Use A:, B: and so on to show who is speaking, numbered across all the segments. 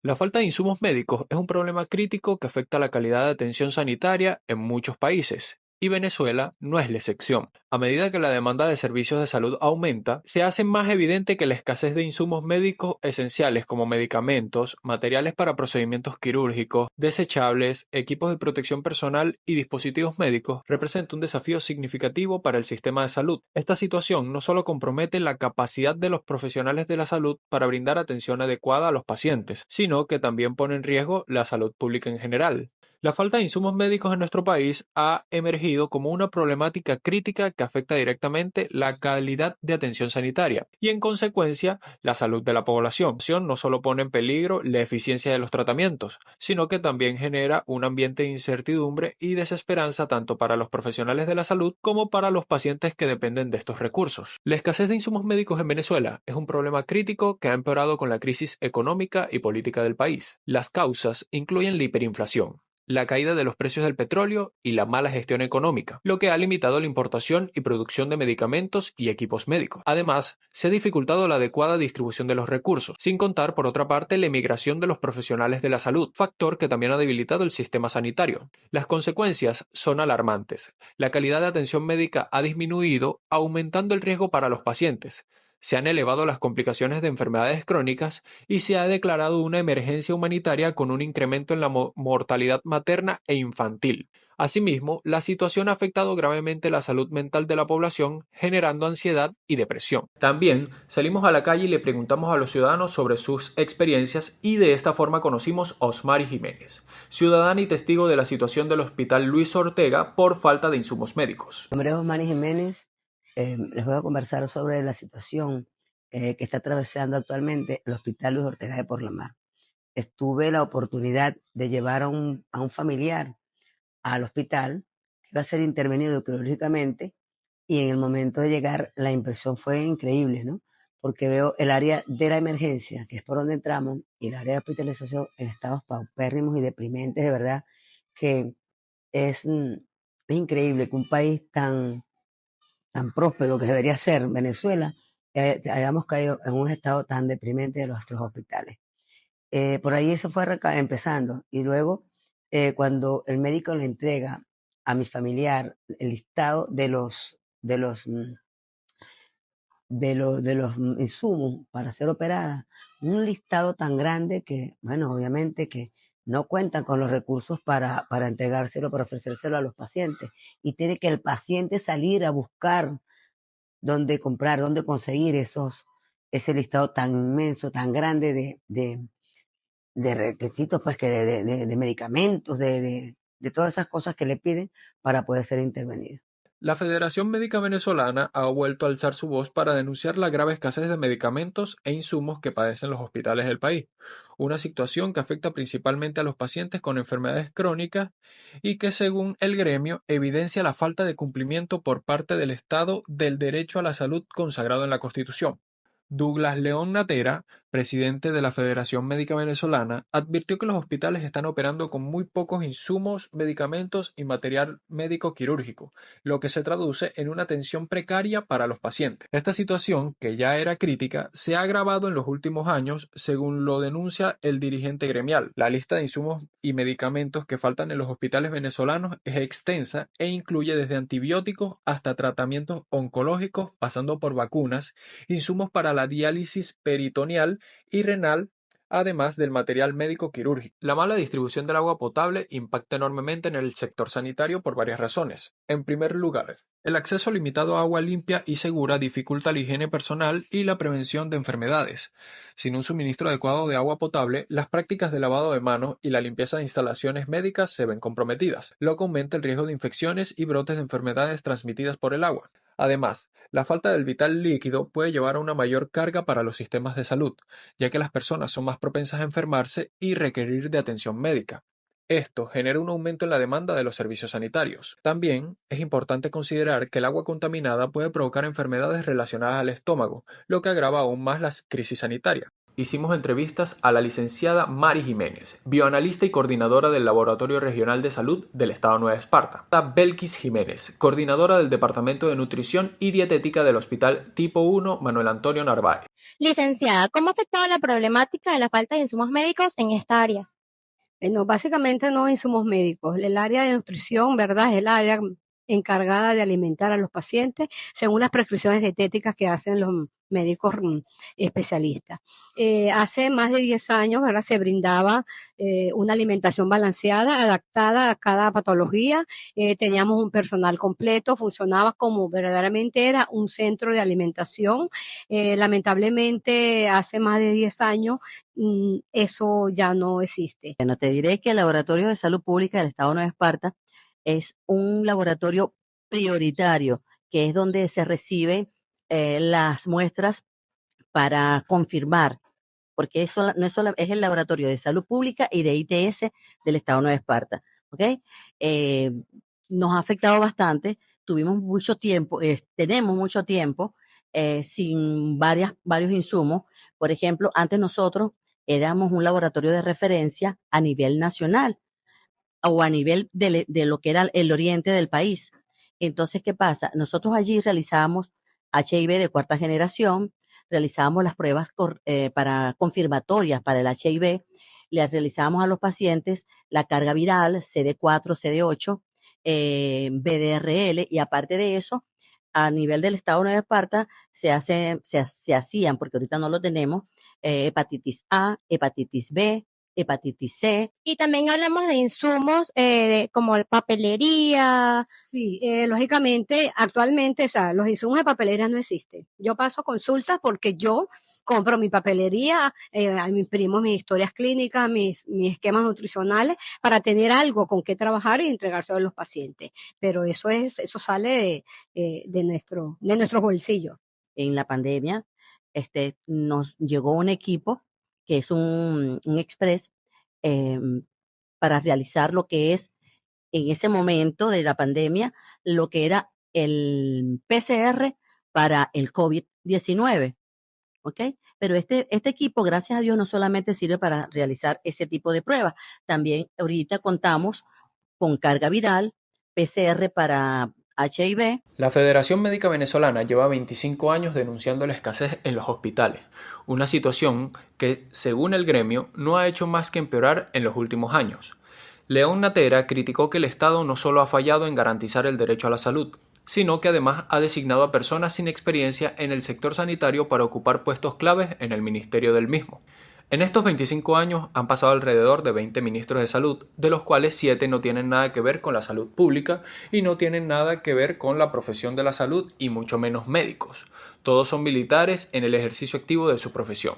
A: La falta de insumos médicos es un problema crítico que afecta la calidad de atención sanitaria en muchos países, y Venezuela no es la excepción. A medida que la demanda de servicios de salud aumenta, se hace más evidente que la escasez de insumos médicos esenciales como medicamentos, materiales para procedimientos quirúrgicos, desechables, equipos de protección personal y dispositivos médicos representa un desafío significativo para el sistema de salud. Esta situación no solo compromete la capacidad de los profesionales de la salud para brindar atención adecuada a los pacientes, sino que también pone en riesgo la salud pública en general. La falta de insumos médicos en nuestro país ha emergido como una problemática crítica que afecta directamente la calidad de atención sanitaria y, en consecuencia, la salud de la población. No solo pone en peligro la eficiencia de los tratamientos, sino que también genera un ambiente de incertidumbre y desesperanza tanto para los profesionales de la salud como para los pacientes que dependen de estos recursos. La escasez de insumos médicos en Venezuela es un problema crítico que ha empeorado con la crisis económica y política del país. Las causas incluyen la hiperinflación, la caída de los precios del petróleo y la mala gestión económica, lo que ha limitado la importación y producción de medicamentos y equipos médicos. Además, se ha dificultado la adecuada distribución de los recursos, sin contar, por otra parte, la emigración de los profesionales de la salud, factor que también ha debilitado el sistema sanitario. Las consecuencias son alarmantes. La calidad de atención médica ha disminuido, aumentando el riesgo para los pacientes. Se han elevado las complicaciones de enfermedades crónicas y se ha declarado una emergencia humanitaria con un incremento en la mortalidad materna e infantil. Asimismo, la situación ha afectado gravemente la salud mental de la población, generando ansiedad y depresión. También salimos a la calle y le preguntamos a los ciudadanos sobre sus experiencias y de esta forma conocimos a Osmari Jiménez, ciudadana y testigo de la situación del Hospital Luis Ortega por falta de insumos médicos.
B: Mi nombre es Osmani Jiménez. Les voy a conversar sobre la situación que está atravesando actualmente el Hospital Luis Ortega de Porlamar. Tuve la oportunidad de llevar a un familiar al hospital que iba a ser intervenido quirúrgicamente, y en el momento de llegar la impresión fue increíble, ¿no? Porque veo el área de la emergencia, que es por donde entramos, y el área de hospitalización en estados paupérrimos y deprimentes, de verdad, que es, es increíble que un país tan próspero que debería ser Venezuela, hayamos caído en un estado tan deprimente de nuestros hospitales. Por ahí eso fue empezando. Y luego, cuando el médico le entrega a mi familiar el listado de los insumos para ser operada, un listado tan grande que, bueno, obviamente que no cuentan con los recursos para entregárselo, para ofrecérselo a los pacientes. Y tiene que el paciente salir a buscar dónde comprar, dónde conseguir ese listado tan inmenso, tan grande de requisitos, pues que de medicamentos, de todas esas cosas que le piden para poder ser intervenido.
A: La Federación Médica Venezolana ha vuelto a alzar su voz para denunciar la grave escasez de medicamentos e insumos que padecen los hospitales del país, una situación que afecta principalmente a los pacientes con enfermedades crónicas y que, según el gremio, evidencia la falta de cumplimiento por parte del Estado del derecho a la salud consagrado en la Constitución. Douglas León Natera, presidente de la Federación Médica Venezolana, advirtió que los hospitales están operando con muy pocos insumos, medicamentos y material médico quirúrgico, lo que se traduce en una atención precaria para los pacientes. Esta situación, que ya era crítica, se ha agravado en los últimos años, según lo denuncia el dirigente gremial. La lista de insumos y medicamentos que faltan en los hospitales venezolanos es extensa e incluye desde antibióticos hasta tratamientos oncológicos, pasando por vacunas, insumos para la diálisis peritoneal y renal, además del material médico quirúrgico. La mala distribución del agua potable impacta enormemente en el sector sanitario por varias razones. En primer lugar, el acceso limitado a agua limpia y segura dificulta la higiene personal y la prevención de enfermedades. Sin un suministro adecuado de agua potable, las prácticas de lavado de manos y la limpieza de instalaciones médicas se ven comprometidas, lo que aumenta el riesgo de infecciones y brotes de enfermedades transmitidas por el agua. Además, la falta del vital líquido puede llevar a una mayor carga para los sistemas de salud, ya que las personas son más propensas a enfermarse y requerir de atención médica. Esto genera un aumento en la demanda de los servicios sanitarios. También es importante considerar que el agua contaminada puede provocar enfermedades relacionadas al estómago, lo que agrava aún más la crisis sanitaria. Hicimos entrevistas a la licenciada Mari Jiménez, bioanalista y coordinadora del Laboratorio Regional de Salud del Estado Nueva Esparta; a Belkis Jiménez, coordinadora del Departamento de Nutrición y Dietética del Hospital Tipo 1 Manuel Antonio Narváez;
C: Licenciada, ¿cómo ha afectado la problemática de la falta de insumos médicos en esta área?
B: Bueno, básicamente no insumos médicos. El área de nutrición, ¿verdad? Es el área encargada de alimentar a los pacientes según las prescripciones dietéticas que hacen los médicos especialistas. Hace más de 10 años, ¿verdad? Se brindaba una alimentación balanceada, adaptada a cada patología. Teníamos un personal completo, funcionaba como verdaderamente era un centro de alimentación. Lamentablemente, hace más de 10 años eso ya no existe. Bueno, te diré que el Laboratorio de Salud Pública del Estado de Nueva Esparta es un laboratorio prioritario, que es donde se reciben las muestras para confirmar, porque eso no es, es el Laboratorio de Salud Pública y de ITS del Estado de Nueva Esparta. ¿Ok? Eh, Nos ha afectado bastante, tuvimos mucho tiempo, tenemos mucho tiempo sin varios insumos. Por ejemplo, antes nosotros éramos un laboratorio de referencia a nivel nacional o a nivel de lo que era el oriente del país. Entonces, ¿qué pasa? Nosotros allí realizábamos HIV de cuarta generación, realizábamos las pruebas para confirmatorias para el HIV, le realizábamos a los pacientes la carga viral CD4, CD8, BDRL, y aparte de eso, a nivel del Estado de Nueva Esparta se hacían, porque ahorita no lo tenemos, hepatitis A, hepatitis B, hepatitis C.
C: Y también hablamos de insumos como papelería.
B: Sí, lógicamente, actualmente, o sea, los insumos de papelería no existen. Yo paso consultas porque yo compro mi papelería, imprimo mis historias clínicas, mis esquemas nutricionales para tener algo con qué trabajar y entregárselo a los pacientes. Pero eso sale de nuestro bolsillo. En la pandemia, nos llegó un equipo que es un express eh, para realizar lo que es en ese momento de la pandemia, lo que era el PCR para el COVID-19. ¿Ok? Pero este equipo, gracias a Dios, no solamente sirve para realizar ese tipo de pruebas, también ahorita contamos con carga viral, PCR para HIV.
A: La Federación Médica Venezolana lleva 25 años denunciando la escasez en los hospitales, una situación que, según el gremio, no ha hecho más que empeorar en los últimos años. León Natera criticó que el Estado no solo ha fallado en garantizar el derecho a la salud, sino que además ha designado a personas sin experiencia en el sector sanitario para ocupar puestos claves en el ministerio del mismo. En estos 25 años han pasado alrededor de 20 ministros de salud, de los cuales 7 no tienen nada que ver con la salud pública y no tienen nada que ver con la profesión de la salud y mucho menos médicos. Todos son militares en el ejercicio activo de su profesión,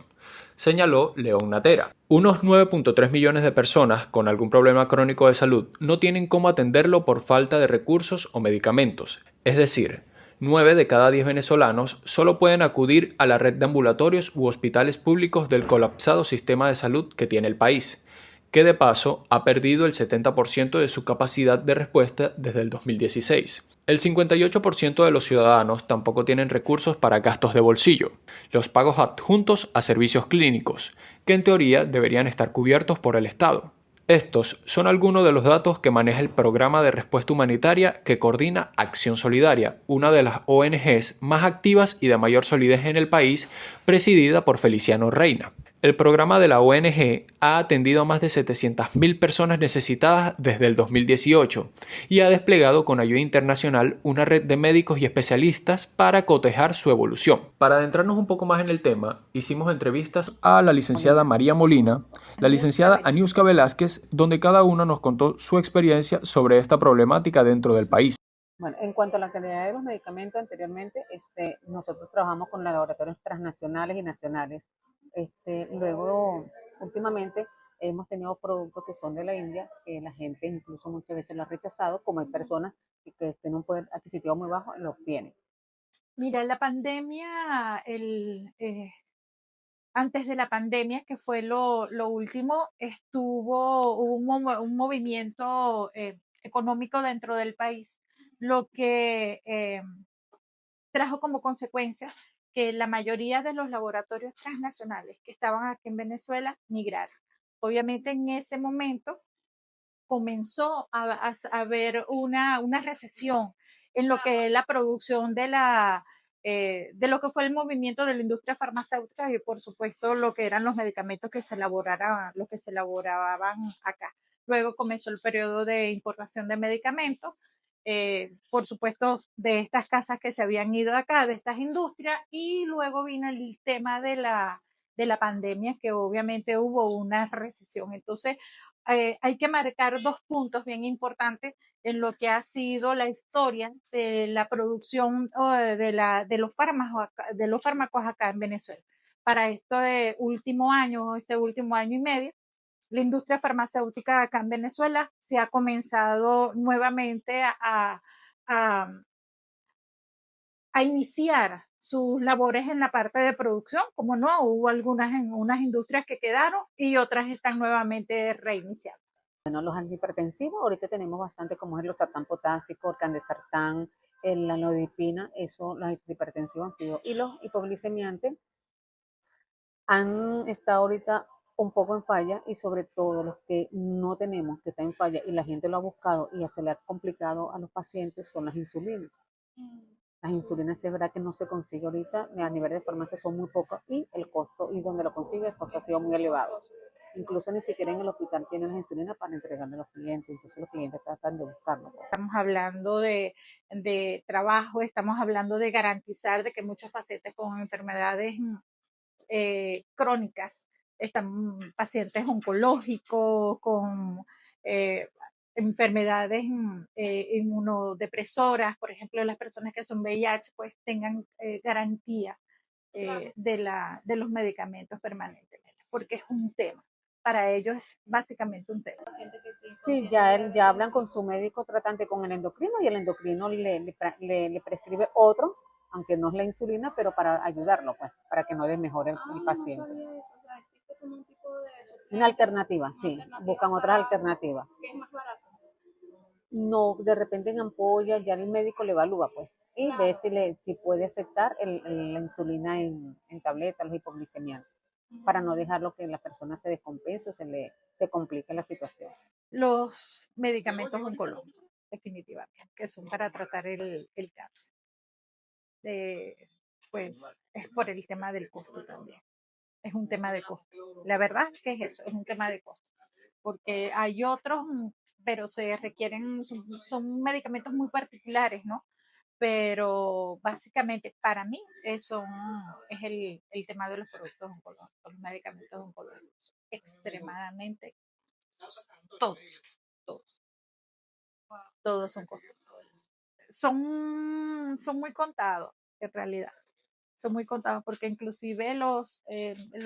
A: señaló León Natera. Unos 9.3 millones de personas con algún problema crónico de salud no tienen cómo atenderlo por falta de recursos o medicamentos, es decir, 9 de cada 10 venezolanos solo pueden acudir a la red de ambulatorios u hospitales públicos del colapsado sistema de salud que tiene el país, que de paso ha perdido el 70% de su capacidad de respuesta desde el 2016. El 58% de los ciudadanos tampoco tienen recursos para gastos de bolsillo, los pagos adjuntos a servicios clínicos, que en teoría deberían estar cubiertos por el Estado. Estos son algunos de los datos que maneja el Programa de Respuesta Humanitaria que coordina Acción Solidaria, una de las ONGs más activas y de mayor solidez en el país, presidida por Feliciano Reina. El programa de la ONG ha atendido a más de 700.000 personas necesitadas desde el 2018 y ha desplegado con ayuda internacional una red de médicos y especialistas para cotejar su evolución. Para adentrarnos un poco más en el tema, hicimos entrevistas a la licenciada María Molina, la licenciada Aniuska Velázquez, donde cada uno nos contó su experiencia sobre esta problemática dentro del país.
D: Bueno, en cuanto a la calidad de los medicamentos, anteriormente nosotros trabajamos con laboratorios transnacionales y nacionales. Luego, últimamente, hemos tenido productos que son de la India, que la gente incluso muchas veces lo ha rechazado, como hay personas que tienen un poder adquisitivo muy bajo, lo obtienen.
E: Mira, la pandemia, antes de la pandemia, que fue lo último, hubo un movimiento económico dentro del país, lo que trajo como consecuencia que la mayoría de los laboratorios transnacionales que estaban aquí en Venezuela migraron. Obviamente en ese momento comenzó a haber una recesión en lo que es la producción de de lo que fue el movimiento de la industria farmacéutica y por supuesto lo que eran los medicamentos que se elaboraban acá. Luego comenzó el periodo de importación de medicamentos, por supuesto de estas casas que se habían ido de acá, de estas industrias, y luego vino el tema de la pandemia, que obviamente hubo una recesión. Entonces, hay que marcar dos puntos bien importantes en lo que ha sido la historia de la producción de los fármacos acá en Venezuela. Para este último año y medio, la industria farmacéutica acá en Venezuela se ha comenzado nuevamente a iniciar sus labores en la parte de producción. Como no, hubo unas industrias que quedaron y otras están nuevamente reiniciando.
D: Bueno, los antihipertensivos, ahorita tenemos bastante, como es el losartán potásico, el candesartán, la nodipina, eso, los antihipertensivos han sido, y los hipoglicemiantes han estado ahorita un poco en falla, y sobre todo los que no tenemos, que están en falla, y la gente lo ha buscado y se le ha complicado a los pacientes, son las insulinas. Las insulinas es verdad que no se consigue ahorita, a nivel de farmacia son muy pocas, y el costo, y donde lo consigue, el costo ha sido muy elevado. Incluso ni siquiera en el hospital tienen las insulinas para entregarle a los clientes, entonces los clientes tratan de buscarlo.
E: Estamos hablando de trabajo, estamos hablando de garantizar de que muchos pacientes con enfermedades crónicas, pacientes oncológicos, con enfermedades inmunodepresoras, por ejemplo, las personas que son VIH, pues tengan garantía de los medicamentos permanentemente, porque es un tema. Para ellos es básicamente un tema.
D: Sí, ya hablan con su médico tratante, con el endocrino, y el endocrino le prescribe otro, aunque no es la insulina, pero para ayudarlo, pues, para que no desmejore el paciente.
F: No, existe como un tipo de...
D: Una alternativa, sí, buscan otras alternativas.
F: ¿Qué es más barato?
D: No, de repente en ampolla ya el médico le evalúa, pues, y ve si puede aceptar la insulina en tableta, los hipoglicemiantes, para no dejarlo que la persona se descompense o se complique la situación.
E: Los medicamentos oncológicos, definitivamente, que son para tratar el cáncer. Pues es por el tema del costo también. Es un tema de costo. La verdad que es eso, es un tema de costo. Porque hay otros, pero se requieren, son medicamentos muy particulares, ¿no? Pero básicamente para mí es el tema de los productos oncológicos, los medicamentos oncológicos. Extremadamente, todos son costosos. Son muy contados, en realidad. Son muy contados porque inclusive los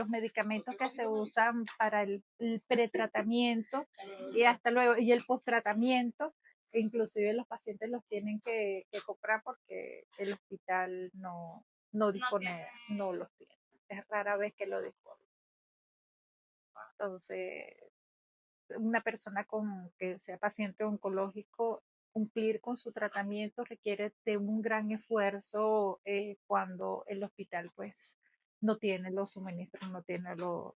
E: medicamentos que se usan para el pretratamiento y hasta luego, y el posttratamiento, inclusive los pacientes los tienen que comprar porque el hospital no dispone, no los tiene. Es rara vez que lo dispone. Entonces, una persona que sea paciente oncológico, cumplir con su tratamiento requiere de un gran esfuerzo cuando el hospital pues no tiene los suministros, no tiene los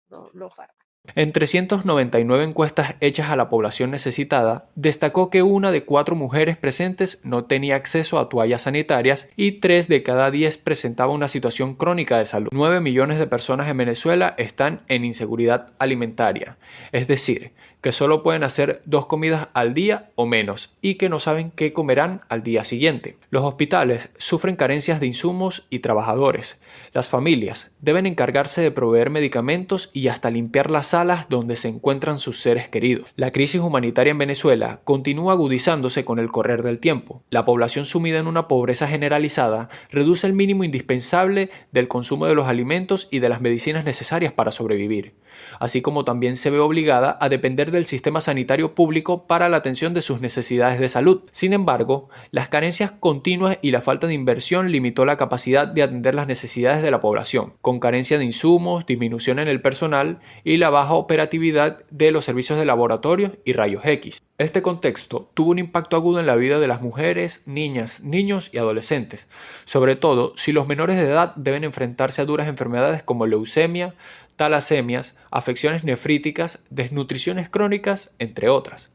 E: fármacos.
A: En 399 encuestas hechas a la población necesitada, destacó que 1 de 4 mujeres presentes no tenía acceso a toallas sanitarias y 3 de cada 10 presentaba una situación crónica de salud. 9 millones de personas en Venezuela están en inseguridad alimentaria, es decir, que solo pueden hacer 2 comidas al día o menos y que no saben qué comerán al día siguiente. Los hospitales sufren carencias de insumos y trabajadores. Las familias deben encargarse de proveer medicamentos y hasta limpiar las salas donde se encuentran sus seres queridos. La crisis humanitaria en Venezuela continúa agudizándose con el correr del tiempo. La población sumida en una pobreza generalizada reduce el mínimo indispensable del consumo de los alimentos y de las medicinas necesarias para sobrevivir, así como también se ve obligada a depender del sistema sanitario público para la atención de sus necesidades de salud. Sin embargo, las carencias continuas y la falta de inversión limitó la capacidad de atender las necesidades de la población, con carencia de insumos, disminución en el personal y la baja operatividad de los servicios de laboratorios y rayos X. Este contexto tuvo un impacto agudo en la vida de las mujeres, niñas, niños y adolescentes, sobre todo si los menores de edad deben enfrentarse a duras enfermedades como leucemia, talasemias, afecciones nefríticas, desnutriciones crónicas, entre otras.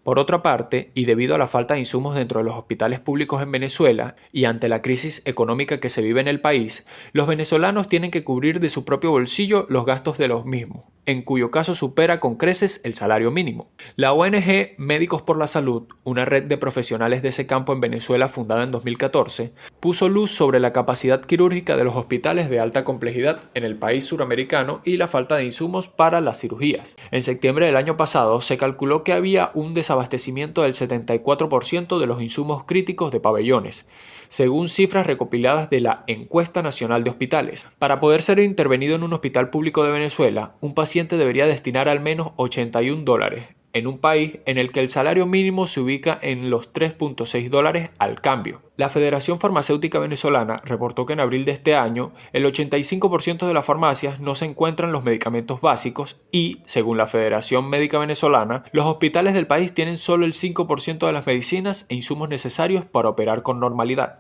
A: Por otra parte, y debido a la falta de insumos dentro de los hospitales públicos en Venezuela y ante la crisis económica que se vive en el país, los venezolanos tienen que cubrir de su propio bolsillo los gastos de los mismos, en cuyo caso supera con creces el salario mínimo. La ONG Médicos por la Salud, una red de profesionales de ese campo en Venezuela fundada en 2014, puso luz sobre la capacidad quirúrgica de los hospitales de alta complejidad en el país suramericano y la falta de insumos para las cirugías. En septiembre del año pasado se calculó que había un desabastecimiento del 74% de los insumos críticos de pabellones, según cifras recopiladas de la Encuesta Nacional de Hospitales. Para poder ser intervenido en un hospital público de Venezuela, un paciente debería destinar al menos $81, en un país en el que el salario mínimo se ubica en los $3.6 al cambio. La Federación Farmacéutica Venezolana reportó que en abril de este año el 85% de las farmacias no se encuentran los medicamentos básicos y, según la Federación Médica Venezolana, los hospitales del país tienen solo el 5% de las medicinas e insumos necesarios para operar con normalidad.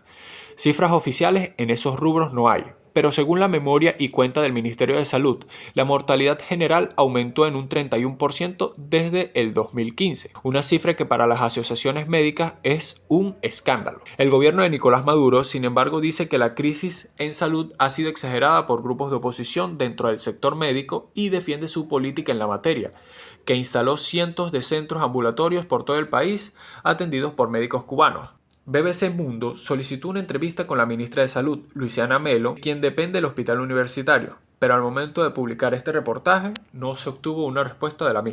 A: Cifras oficiales en esos rubros no hay, pero según la memoria y cuenta del Ministerio de Salud, la mortalidad general aumentó en un 31% desde el 2015, una cifra que para las asociaciones médicas es un escándalo. El gobierno de Nicolás Maduro, sin embargo, dice que la crisis en salud ha sido exagerada por grupos de oposición dentro del sector médico y defiende su política en la materia, que instaló cientos de centros ambulatorios por todo el país atendidos por médicos cubanos. BBC Mundo solicitó una entrevista con la ministra de Salud, Luciana Melo, quien depende del hospital universitario, pero al momento de publicar este reportaje no se obtuvo una respuesta de la misma.